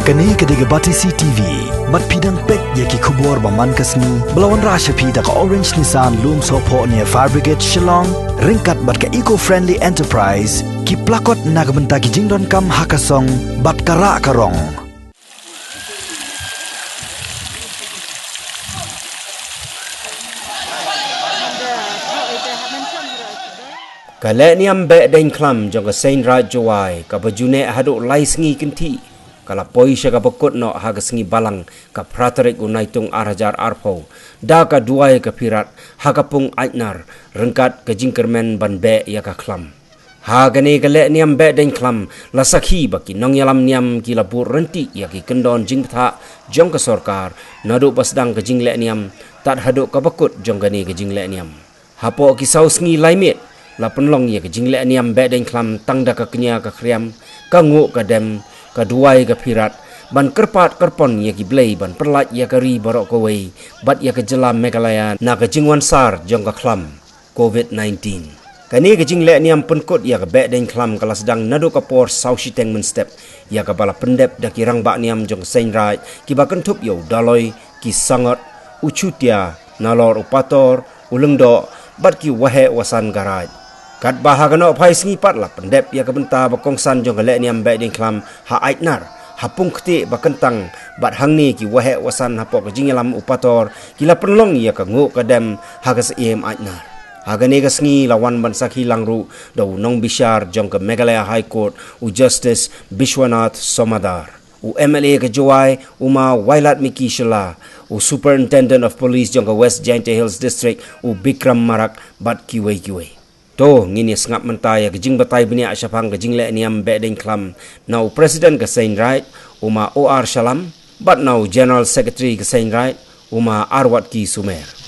Kani kediga batisi TV, mat pidang pek yaki kubur baman kasni, belawan rasha pida ka Orange Nissan Loom Sopo near Fire Brigade Shillong, ringkat bat ka eco-friendly enterprise, ki plakot nagbenta ki jingdon kam hakasong, bat kara karong. Ka Lehniam Behdeiñkhlam jong ka Saint Raj Jawai ka bajune haduk lai sengi kenti kala poi sya ka bakut no ha ka sengi balang ka pratarik unaitung arajar arpo da ka duai ka pirat ha ka pung aitnar rengkat ka jingkermen ban be ya ka khlam ha gane ka Lehniam Behdeiñkhlam la sakhi baki nong yalam niam ki la bur renti ya ki kendon jingtha jong ka sarkar nadu pasdang ka jing Lehniam tat haduk ka bakut jong gane ka jing Lehniam hapo ki sau sengi laimit la penlong ya ke jing Lehniam Behdeiñkhlam tangda ka kenya ka kriam ka ngu ka dem ka duai ka pirat ban kerpat Kyrpon ya ki Blei ban Pyllait ya ka ri barok ka wei bat ya ka jelam Meghalaya na ka jingwan sar jong ka khlam COVID-19 kani ka jing Lehniam penkut ya ka Behdeiñkhlam kala sedang nadu ka por sau siteng men step ya ka bala pendep da ki rang ba niam jong Saint Raj ki ba kentup yo daloi ki sangat ucutia nalor upator ulengdo bat ki wahe wasan garaj kat bahagano phai singi pat la pendep ya kabenta bakongsan jong Lehniam Behdeiñkhlam ha aitnar hapung kti bakentang bat hangni ki wahe wasan hapok jinglam upator kila penlong ya ka ngu kadem ha ka seem aitnar hagane ka singi lawan ban sakhi langru do nong bishar jong ka Meghalaya High Court u Justice Bishwanath Somadar u MLA ka Jawai uma Wailat Miki Shela u Superintendent of Police jong ka West Jaintia Hills District u Bikram Marak bat kiwei to ngini sngap mentaya ka jing batai bini asyapang ka jing Lehniam Behdeiñkhlam now President ka Saint Raj uma OR Shalam bat now General Secretary ka Saint Raj uma Arwat ki Sumer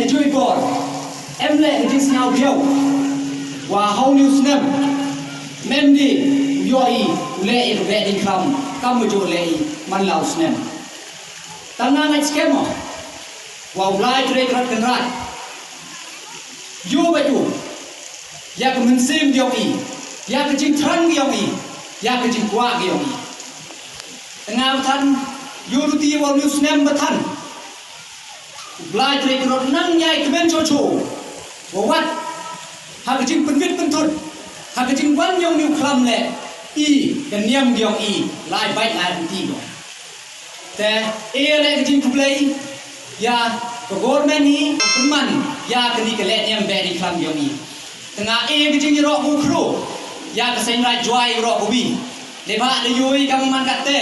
Kyrpon em lệ cái tiếng nào biểu và hầu như snem men đi yoi lệ Behdeiñkhlam kam jo lệ man lau snem tangan night skema wa Blei trade rat kan rat yo baju ya ka mensim yoi ya ka jing tran yoi ya ka jing kwa yoi tengah than yo ruti wa new snem bathan Blei trade rat nang nhai kemen cho wat ha ka jing penvit pentut ha ka jing wan yong new khlam le i kan niam yong i lai bai lai ti do te e le ka jing Blei ya ka government ni man ya ka ni ka Lehniam Behdeiñkhlam yong i tengah e ka jing ro ku khru ya ka Saint Raj Jawai ro ku bi le ba le yoi kam man kat te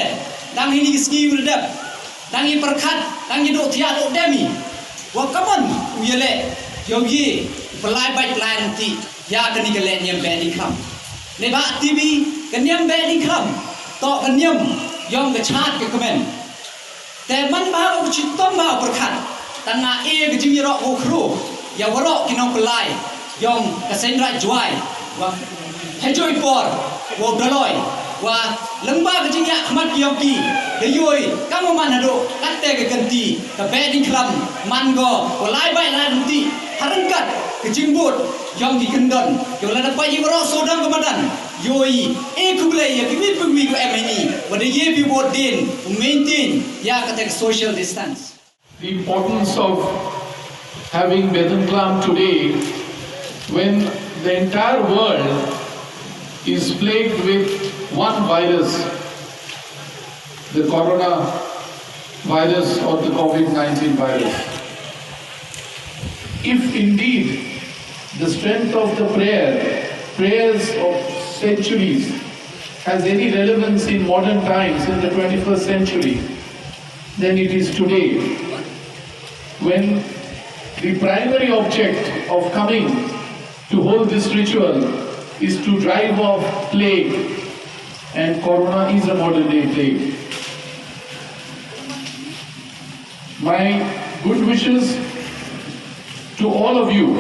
dang ini ki ski redap dang i perkhat dang i do thia do demi wa kaman uyele yong yi Pelai baik pelai nanti ya kan ni Lehniam Behdeiñkhlam le ba TV kan Lehniam Behdeiñkhlam to kan niam yong ke chat ke komen te man ba ko chitom ba perkhat tanga e ke jing ro ko khru ya waro kinong pelai yong ke Saint Raj Jawai wa hejoi por wo daloi wa lengba ke jing ya khmat yong ki de yoi kam man hado katte ke ganti ke Behdeiñkhlam man go pelai baik lai nanti harangkat kejimbut yang dikendon yang lada bayi berok sodang kemadan yoi Blei ya kimi pengwi ko MNI wada ye bi bodin maintain ya kata social distance. The importance of having Behdeiñkhlam today when the entire world is plagued with one virus, the corona virus or the COVID-19 virus. If indeed the strength of the prayers of centuries has any relevance in modern times, in the 21st century, then it is today when the primary object of coming to hold this ritual is to drive off plague, and corona is a modern day plague. My good wishes to all of you,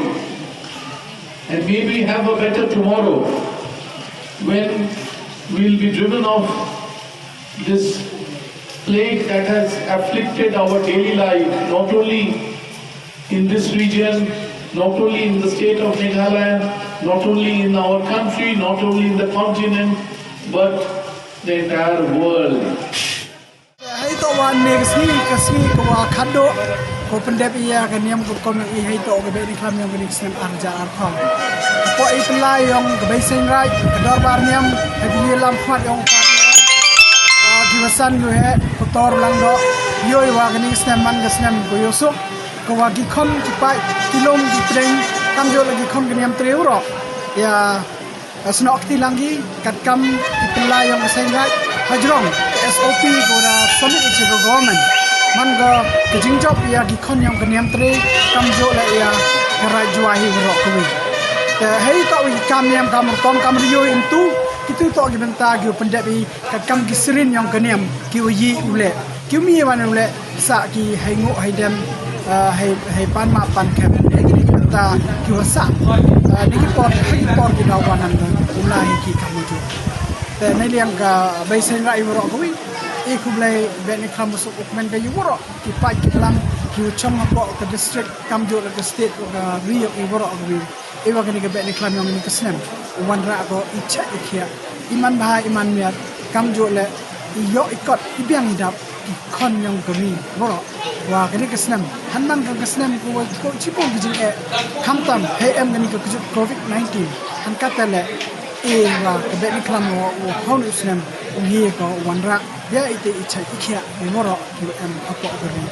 and may we have a better tomorrow when we'll be driven off this plague that has afflicted our daily life, not only in this region, not only in the state of Meghalaya, not only in our country, not only in the continent, but the entire world. Hai to wan negsni kasni ko khado ko pendep iya kaniam ko kon I hai to ke Behdeiñkhlam yang benik sen arja arkham ko I pelai yang ke Beisen rai kedor bar niam hadi lam khat yang pan diwasan yo he ko tor lang do yoi wa kani sen man ke sen ko yosuk ko wa gi khom ki pai kilom di treng kam jo lagi khom kaniam treuro ya snok ti langi kat kam I pelai yang sen rai hajrong SOP gora summit ke government man go kijing job ya gi khon yang kaniam tre kam jo la ya kara juahi ro kuwi te hei to wi kam niam kam tom kam rio intu kitu to gi benta gi pendep I kat kam gi sirin yang kaniam ki yi ule ki mi wan ule sa ki hai ngo hai dem hai pan ma pan kem gi benta ki wasa ni ki por gi dawanan ulai ki kam joแต่ในเรื่องกับใบเซนไรวรกุยคุบเลยBehdeiñkhlam masuk ukmen ke Europe ki pai ki lam ki chong ko ke district kam jo ke state ke rio Europe kuy wa kini ke Behdeiñkhlam yang ni kesnem wan ra ko icha ikhia iman bah iman miat kam jo le yo ikot ibiang idap ki khon yang kami woro wa kini kesnem hanman ke kesnem ko chipong bijing kam tam hey em kini ke COVID-19 han katale wa ke Behdeiñkhlam wa hon usnem hi ko wanra ya ite icha ikhia moro ki em apo gari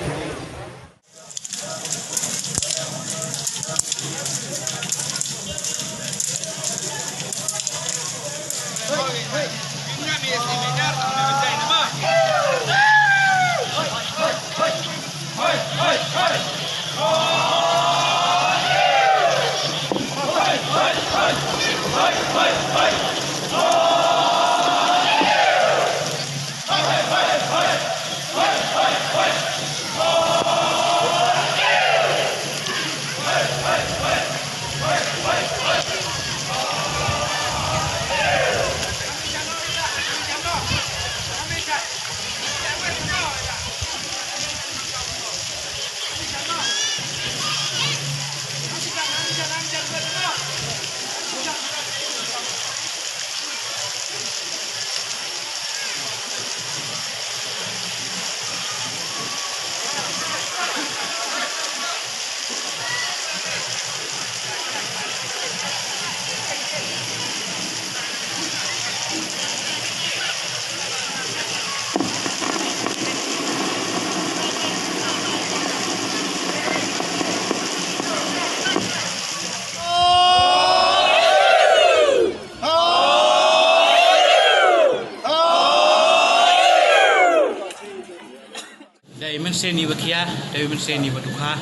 Seni wakia, dari seni waduha.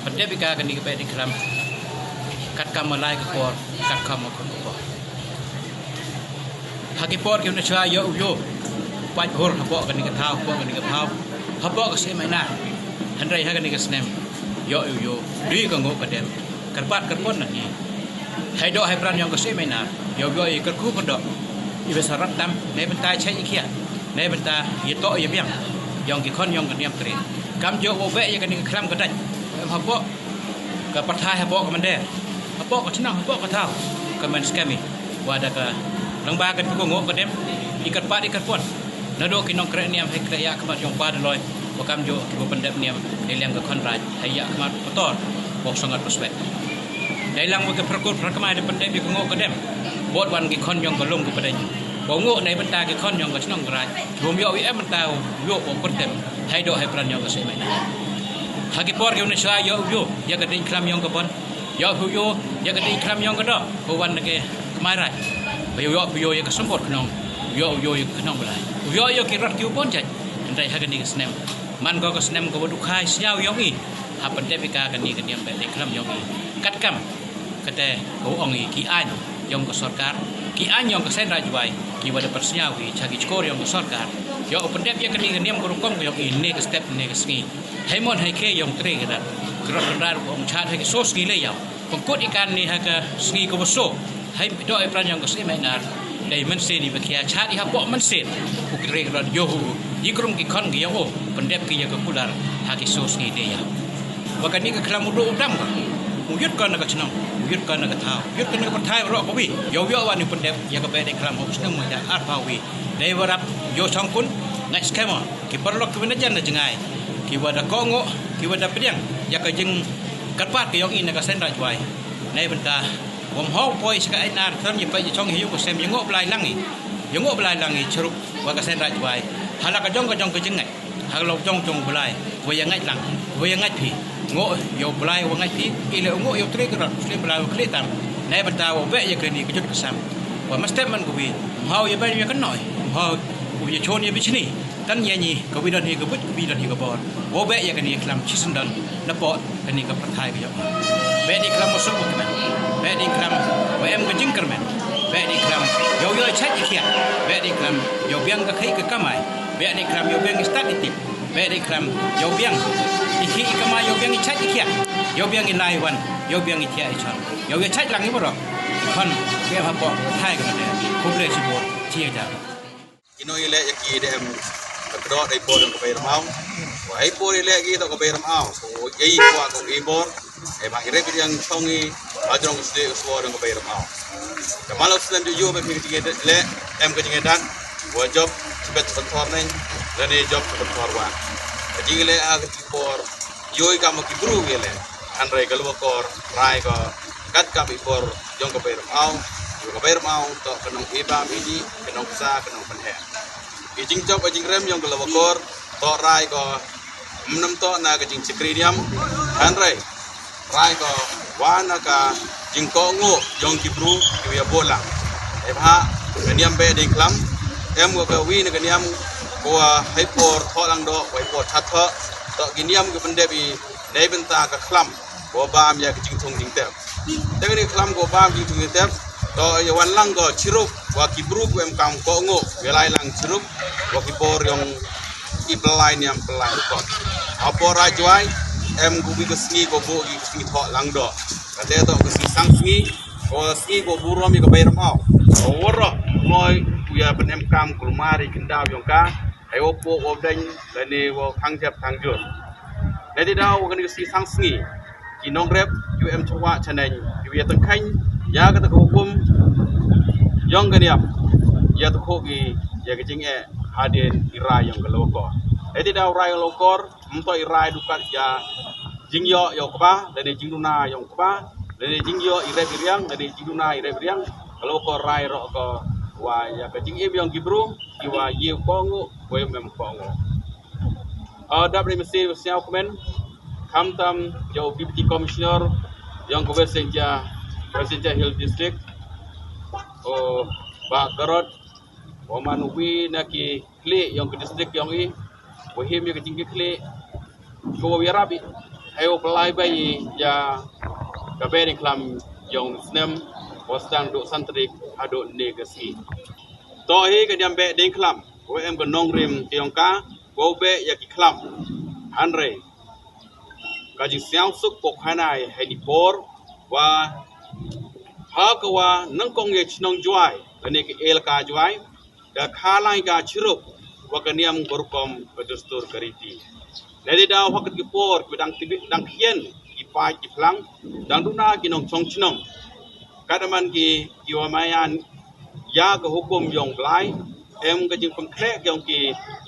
Pada bika kan di Behdeiñkhlam, kat kamalai kepor, kat kamal kepor. Hakipor kita nak cakap yo, pat hor hapok kan di ketau, hapok kasih mana. Handai hakan di kesnem, yo, dui kanggo kadem, kerpat kerpon nanti. Hai do hai peran yang kasih mana, yo kerku pendok. Ibu sarat tam, ne bentai cai ikia, ne bentai itu ya biang. Yang kikon yang keniam teri, kam jo obe yang keni kelam kedai, hapok ke partai hapok kemander, hapok ke senang hapok ke tahu, kemen skami, wada ke lembah ke tukung ngok kedem, ikat pat ikat pon, nado kinong kereniam hai kerja kemat yang pada loy, wakam jo ki pendep niam Lehniam ke konraj haya kemat motor bok sangat prospek dailang ke perkut perkemai de pendep ke ngok kedem bot wan ki kon yong kelung ke padany bongok nei benta ki kon yong ke snong raj bom yo wi em benta yo o kotem hai do hai pran yong ke semai hagi por ke Indonesia yo ya ke din klam yong ke bon yo ya ke din klam yong ke do ko wan ke mai raj yo ya ke sempot knong yo ya knong belai yo ki rat Kyrpon jaj ndai ha ke ni ke snem man ko snem ko du khai siao yong i ha pendep ka ke ni ke niam Behdeiñkhlam yong i kat kam kete ko ong i ki an yong ke sarkar ki an yong ke sen raj wai ki wada persiau ki chagi skor yong ke sarkar yo pendep ya ke ni ke niam ko kom yong i ne ke step ne ke ski hai mon hai ke yong tre ke dat krot kendar ko ong chat hai ke sos ki le yaw pengkut ikan ni ha ke ski ko boso hai do ai pran yong ke se mai nar dai men se ni bakia chat i ha bo men se ku tre ke dat yo ikrum ki kon ki yo pendep ki ya ke pular ha ki sos ki de yaw wakani ke klam udu udam ka uyut kan ka chnam uyut kan ka thau uyut kan ka thai ro ko wi yo wa ni pendep ya ka Behdeiñkhlam hok stem ma da arpa wi dai warap yo chong kun ngai skema ki perlok ki benajan na jengai ki wada kongo ki wada pedang ya ka jeng katpat ki yong in ka sen raj wai nei benta wom ho poi ska ai nar tham ye pa ye chong hiu ko sem ye ngo blai langi chrup wa ka sen raj wai hala ka jong ka jengai ha lo jong blai wa ya ngai lang wa ya ngai phi ngo yo blai wa ngai phi ile ngo yo tre ka slim blai wa kle tam nei benta wa ve ye ka ni ka jut ka sam wa ma step man ko wi hau ye ba ye ka noi hau ku ye chon ye bi chni tan ye ni ko wi dan hi ko but wi dan hi ko bor wo ve ye ka ni klam chi sun dan na po ka ni ka prathai ka yo Behdeiñkhlam mo sul ko men Behdeiñkhlam wa em ka jing kar men Behdeiñkhlam yo chat ye kia Behdeiñkhlam yo biang ka khai ka kamai Behdeiñkhlam yo biang start itip Behdeiñkhlam yo biang iki kamai yo biang chat ye kia yo biang in lai wan yo biang i tia i chan yo chat lang ni bo ro kon ke ha po thai ka ne ko ble si bo chia ja inoi le yaki dem kedot dai po dong ke mau wa ai po le gi to ke mau so yei kwa ko i bor e ba ire yang chongi ajong ste so dong ke mau kamalo sen du yo be ki le em ke jinge dan wa job sebet bentor nen dan e job bentor wa ji le a ke por yoi ka mo ki bru le andre galwa kor rai ko kat ka bi por jong ke mau to kenong iba midi kenong sa kenong penhe jing job jing rem yang galwa kor to rai ko mnam to na ke jing Lehniam andre rai ko wana ka jing ko ngo jong ki bru ki ya bola e ba Lehniam Behdeiñkhlam em ko ka wi ne Lehniam ko hai por tho lang do wai por that tho to Lehniam ke pendep i nei benta ka khlam ko bam ya ke jing thong jing tep te ni khlam ko bam jing thong tep to ya wan lang ko chirup wa ki bru ko em kam ko ngo velai lang chirup wa ki por yong i Blei niam Blei ko apo rajwai em gu bi ke sni ko bo gi sni tho lang do ka te to ke si sang sni ko sni ko bu ro mi ko bai mau o woro moi ya ben em kam kulmari kindaw yong ka ai opo o den le ni wo thang jep thang jur le di daw kan si sang sni ki nong rep yu em chwa chanen yu ya tang khanh ya ka ta hukum yong ka niam ya ta ko gi ya ke jing e hadin ira yong ka loko le di daw rai lokor mto ira dukat ya jing yo ba le ni jing duna yong ba le ni jing yo ire biriang le ni jing duna ire biriang kalau ko rai ro ko wa ya ka jing im yong gibru ki wa ye kongo we mem kongo dap ni mesti siau komen kam tam yo deputy commissioner yang ko besenja Hill district o ba garot o manuwi na ki kle yang ke district yang i wo him ye jing kle ko wi rabi ayo pelai bai ya ka Behdeiñkhlam yang snem wasdang do santrik ado negasi to hi ka diam Behdeiñkhlam ko em ko nong rim tiong ka ko be ya ki khlam hanre ka ji siang suk pok hanai hedi por wa ha ko wa nang kong ye chnong juai ani ki el ka juai da khalai ka chirup wa ka niam korkom ka dustur kariti nedi da hokat ki por bidang tibi dang hien ki pai ki plang dang duna ki nong chong chnong kadaman ki kiwamayan ya ka hukum yong Blei em ka jing pengkrek yong ki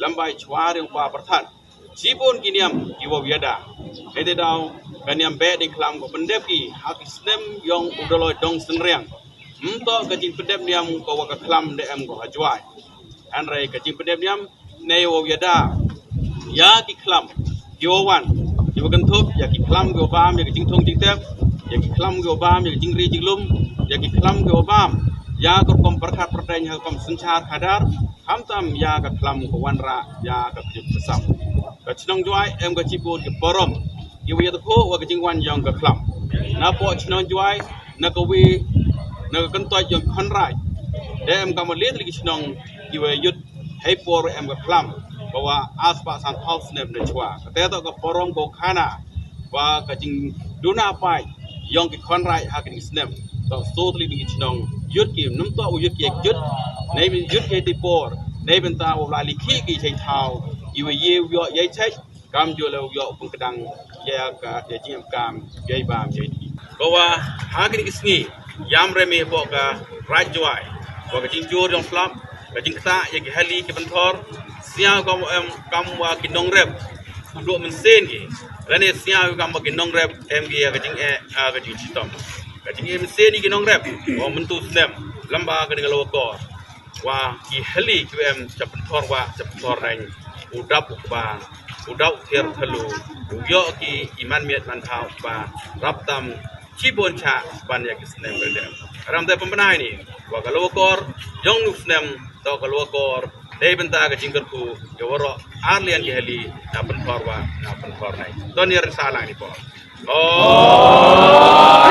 lambai chwar yong pa perthan Cipon kiniam iwa biada. Ede daw kaniam Behdeiñkhlam ko pendep ki hak Islam yang udolo dong senriang. Kajing pendep niam ko waka klam dem ko hajwai. Anrai kajing pendep niam ne iwa biada. Ya ki klam Yowan, iwa kentup ya ki klam go bam ya kajing tong jingtep. Ya ki klam go bam ya kajing ri jinglum. Ya ki klam go bam. Ya ko kom perkat pertanya kom sencar kadar. Hamtam ya ka klam ko wanra ya ka kajing sesam. Kachnong juai em ka cipun ke porom. Iwa ya teko wa kajing wan yang ka klam. Na po chnong juai na ka wi na ka kentoi yang konrai. Em ka malit lagi chnong iwa yut hei por em ka klam. Bahwa aspa san house nem ne chwa. Kata ka porom ko khana wa kajing duna pai yang ki konrai ha kajing snem. Tak totally lagi chnong yut ki num to yut ki yut. Nei yut ke ti por. Nei benta wa li ki ki chai thau. Iwa ye yo ye chai kam jo lo yo pung kedang ya ka ya jing kam ye bam ye ti bawa hagri isni yam reme po ka rajwai wa ka jing jor jong slap ka jing ta ye ki hali ki bentor sia kam wa ki nong rep do men sen ki rane sia kam wa ki nong rep em ki ya ka jing ka jing chitom ka jing em sen ki nong rep wa men tu snem lamba ka ding lo ko wa ki hali ki em chap bentor rain udap bang udap kir thalu yo ki iman miat man thau ba raptam cibon cha ban ya kisnem bedem ram te pembenai ni wa kalokor jong nu snem to kalokor dei benta ka jingker ku yo woro arlian ki heli na pentor nai to ni risala ni po oh